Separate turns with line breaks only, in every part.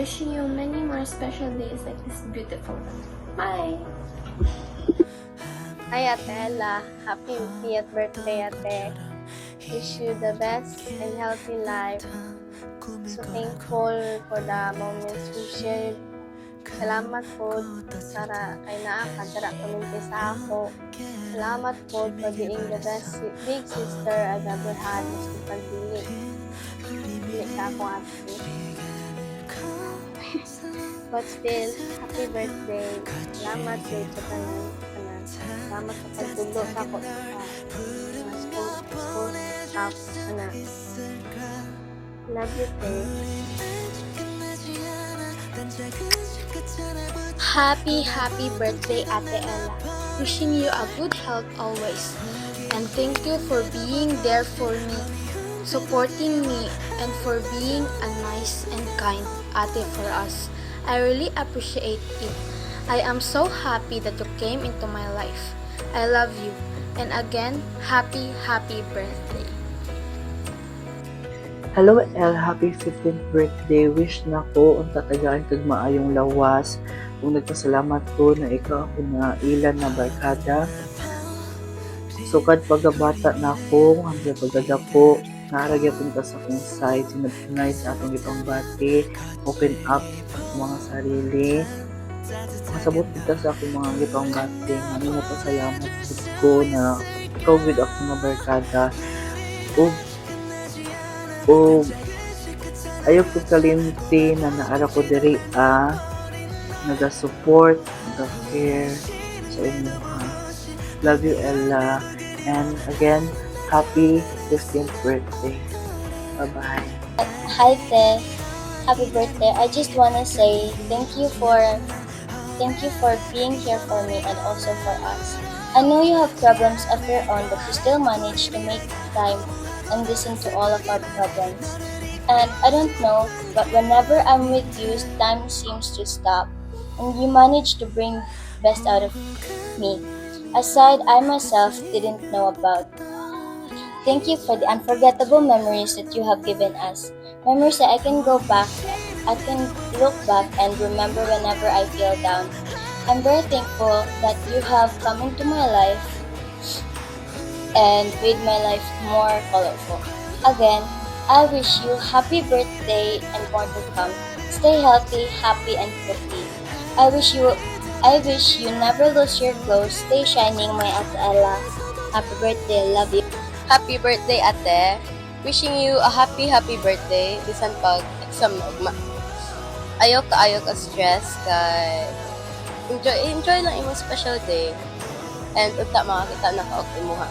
Wishing you many more special days like this beautiful one. Bye!
Hi, Ate Ella. Happy 50th birthday, Ate. Wish you the best and healthy life. So thankful for the moments we shared. Salamat po para kay naa kadara community sa ako. Salamat po for being the best big sister I've ever had. Mas pagdili. Dili ka ako ate. But still, happy birthday. Salamat po sa tanan. Salamat sa pagtulo sa ako sa school staff. Love you, te.
Happy birthday, Ate Ella. Wishing you a good health always. And thank you for being there for me, supporting me, and for being a nice and kind ate for us. I really appreciate it. I am so happy that you came into my life. I love you. And again, happy birthday.
Hello El, happy 15th birthday. Wish na ko ang tatagaan kag maayong lawas. Kung nagpasalamat ko na ikaw ako na ilan na barkada. Sukad pagabata na ako, hanggang pagdadako, naragya punta sa akong side, sinag-tunay sa atong ipambati, open up mga sarili. Masabot kita sa akong mga ipambati, ano na pasalamat ko na ikaw with ako na barkada. O ayaw ko kalimti na naara ko diri naga-support, naga-care sa inyo ha. Love you Ella, and again happy 15th birthday. Bye-bye.
Hi, Te. Happy birthday. I just wanna say thank you for being here for me and also for us. I know you have problems of your own, but you still manage to make time and listen to all of our problems. And I don't know, but whenever I'm with you, time seems to stop, and you manage to bring best out of me. A side I myself didn't know about. Thank you for the unforgettable memories that you have given us. Memories that I can look back and remember whenever I feel down. I'm very thankful that you have come into my life and made my life more colorful. Again, I wish you happy birthday and more to come. Stay healthy, happy, and pretty. I wish you never lose your glow. Stay shining, my Ate Ella. Happy birthday, love you.
Happy birthday, ate. Wishing you a happy birthday. Bisan pag exam na ugma. Ayaw ka stress kay enjoy lang imong special day. And unta makakita na ka og imuha.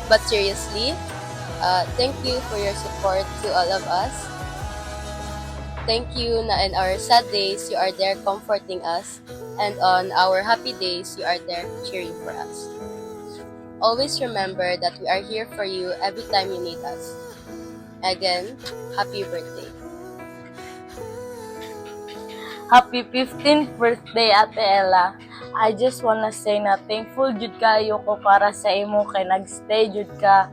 But seriously, thank you for your support to all of us. Thank you na in our sad days, you are there comforting us. And on our happy days, you are there cheering for us. Always remember that we are here for you every time you need us. Again, happy birthday.
Happy 15th birthday, Ate Ella. I just wanna say na thankful jud kayo ko para sa imo kay nagstay jud ka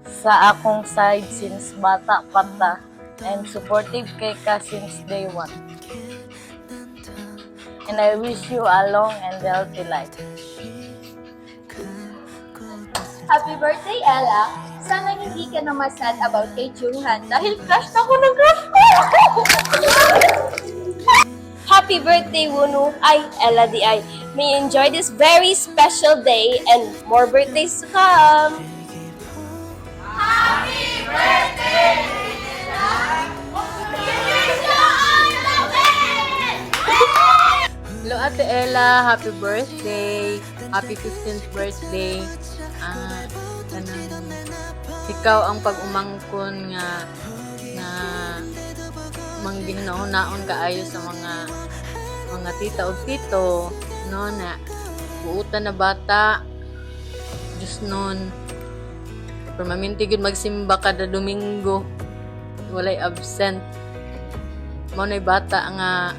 sa akong side since bata pa ta and supportive kay ka since day one. And I wish you a long and healthy life.
Happy birthday, Ella! Sana hindi ka na masad about kay Juhan dahil crush na ko ng crush ko!
Happy birthday, Wunu. Ella di ay. May you enjoy this very special day and more birthdays to come.
Hello, Ate Ella. Happy birthday. Happy 15th birthday. Kanang ikaw ang pag-umangkon nga mangginahon-naon kaayo sa mga tita o tito no na buutan na bata just noon permanente gud magsimba kada Domingo walay absent mo nay bata nga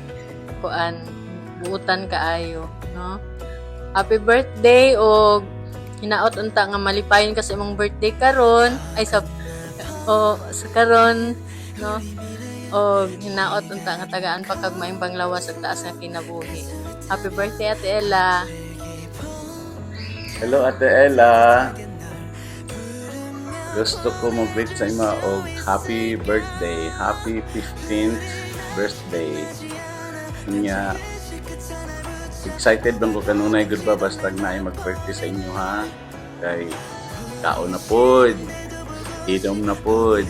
kuan buutan kaayo no. Happy birthday o hinaot unta nga malipayon ka sa imong birthday karon ay sa karon no.
o hinaot unta nga tagaan pa kag maayong panglawas ug taas nga kinabuhi. Happy birthday Ate Ella.
Hello Ate Ella. Gusto ko mag-greet sa ima og happy birthday. Happy 15th birthday. Nya excited bang ko kanunay gud ba basta na mag-birthday sa inyo ha. Kay kaon na pod. Inom na pod.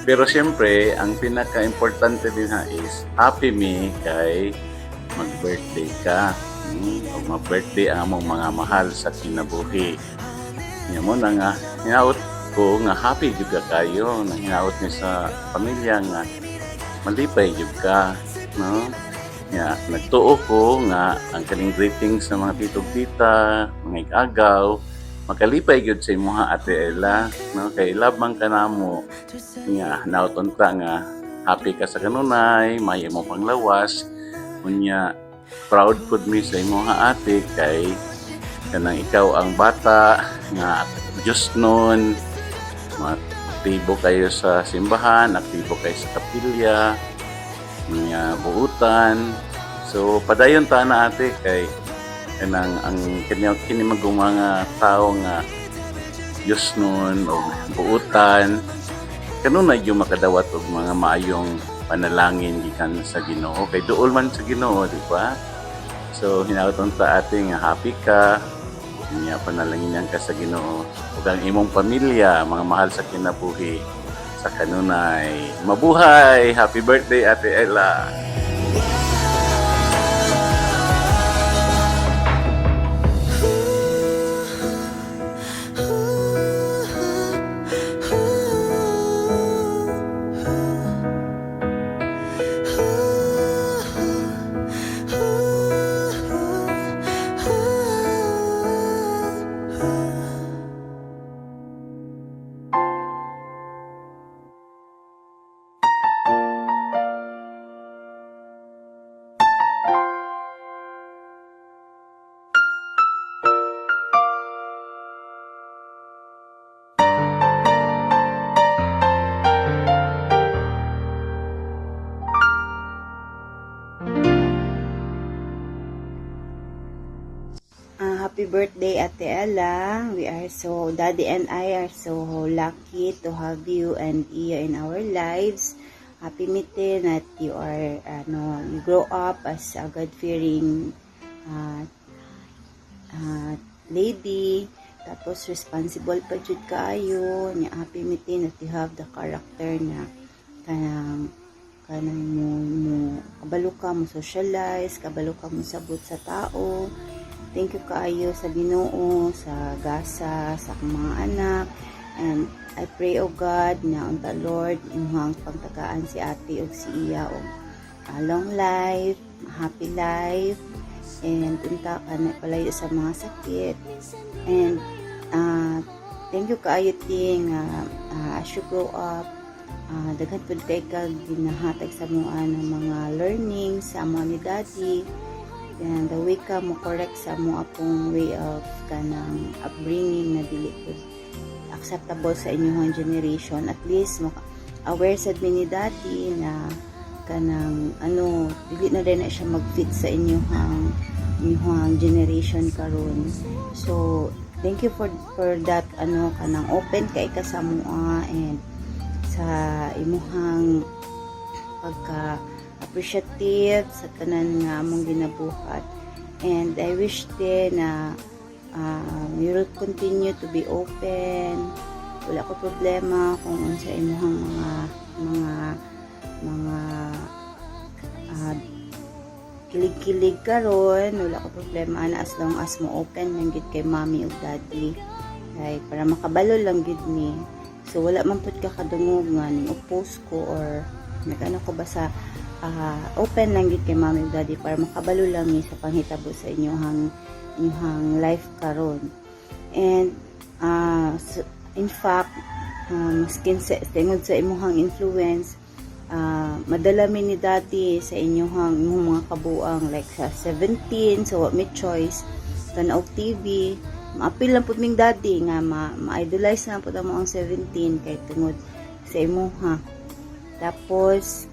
Pero siyempre, ang pinaka-importante din ha is happy me kay mag-birthday ka. O mag-birthday ang among mga mahal sa kinabuhi. Nga mo na nga, hinaot ko nga happy juga kayo. Na hinaot niyo sa pamilya nga malipay juga. No? Nga, nagtuo ko nga ang kaning greetings sa mga titog-tita, mga igagaw, makalipay gyud sa imuha Ate Ella, no? Kay labang ka namo nga nautunta nga happy ka sa kanunay, may mo panglawas, unya proud pud mi sa imuha ate kay kanang ikaw ang bata nga Diyos nun, aktibo kayo sa simbahan, aktibo kayo sa kapilya, mga buutan. So padayon ta na ate kay kanang ang kini mga tao nga Diyos nun o buutan kanunay yung makadawat og mga maayong panalangin gikan sa Ginoo kay duol man sa Ginoo, di ba? So hinauton ta ate nga happy ka, niya panalanginan ka sa Ginoo ug ang imong pamilya, mga mahal sa kinabuhi sa kanunay. Mabuhay! Happy birthday Ate Ella!
Happy birthday, Ate Ella. Daddy and I are so lucky to have you and Iya in our lives. Happy meeting that you are, you grow up as a God-fearing lady. Tapos responsible pa jud kaayo. Happy meeting that you have the character na kanang mo kabalo ka mo socialize, kabalo ka mo sabot sa tao. Thank you kaayo sa Ginoo, sa gasa, sa mga anak. And I pray, O God, na on the Lord, imuhang pagtagaan si ate o si iya o long life, happy life, and unta ka na palayo sa mga sakit. And thank you kaayo ting as you grow up, daghan pud kay kag ginahatag sa mga ng mga learnings sa mga ni Daddy. And the way ka mo correct sa mo apong way of kanang upbringing na dili po acceptable sa inyong generation. At least aware sad mi ni Daddy na kanang dili na din na siya mag-fit sa inyong generation karon. So thank you for that kanang open kay ka sa mua and sa imuhang pagka appreciative sa tanan nga among ginabuhat. And I wish din na you will continue to be open. Wala ko problema kung unsa imuhang mga kilig-kilig karon, wala ko problema na as long as mo open man gid kay mommy ug daddy. Kay para makabalo lang gid ni. So wala man pud ka kadungog nga ning oppose ko or nagano ko ba sa open lang gid kay mommy ug daddy para makabalo lang ni sa panghitabo sa inyong life karon. And so, in fact, maskin sa tingod sa imuhang influence, madala mi ni daddy sa inyong mga kabuang like sa 17, so what may choice tanaw TV, maapil lang pud ming daddy nga ma-idolize na pud ang 17 kay tungod sa imuha. Tapos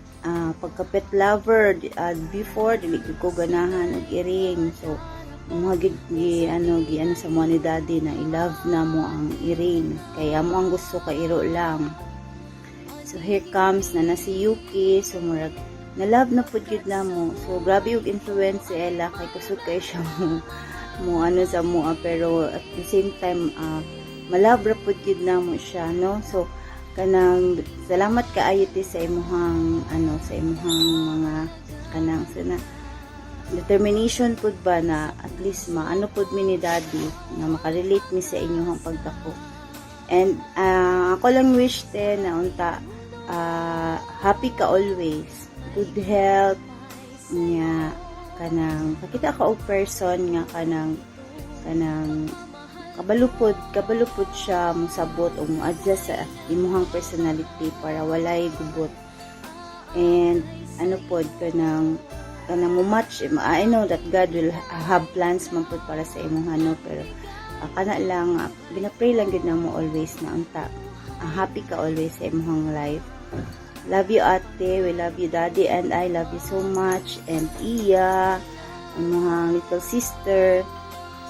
pagka pet lover before dili gid ko ganahan og earring. So mga gi sa mo ni daddy na i-love na mo ang earring, kaya mo ang gusto ka iro lang. So here comes na si Yuki, so murag na love na pud gid na mo. So grabe og influence si Ella, kay kusog kay siya mo sa mo, pero at the same time malabra pud gid na mo siya, no? So kanang salamat kaayo ti sa imuhang sa imuhang mga kanang sana determination pud ba na at least pud mi ni daddy na makarelate mi sa inyong pagdako. And ako lang wish te na unta happy ka always, good health nya, kanang pakita ka og person nga kanang kabalupod siya mosabot o mo-adjust sa imuhang personality para walay gubot. And pod kanang mo match. I know that God will have plans man pod para sa imuhang, pero kana lang binapray lang gid namo always na unta happy ka always sa imuhang life. Love you ate, we love you daddy, and I love you so much, and Iya, ang mga little sister.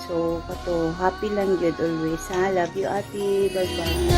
So, kato, happy lang yun always, ha? Love you, ate. Bye-bye.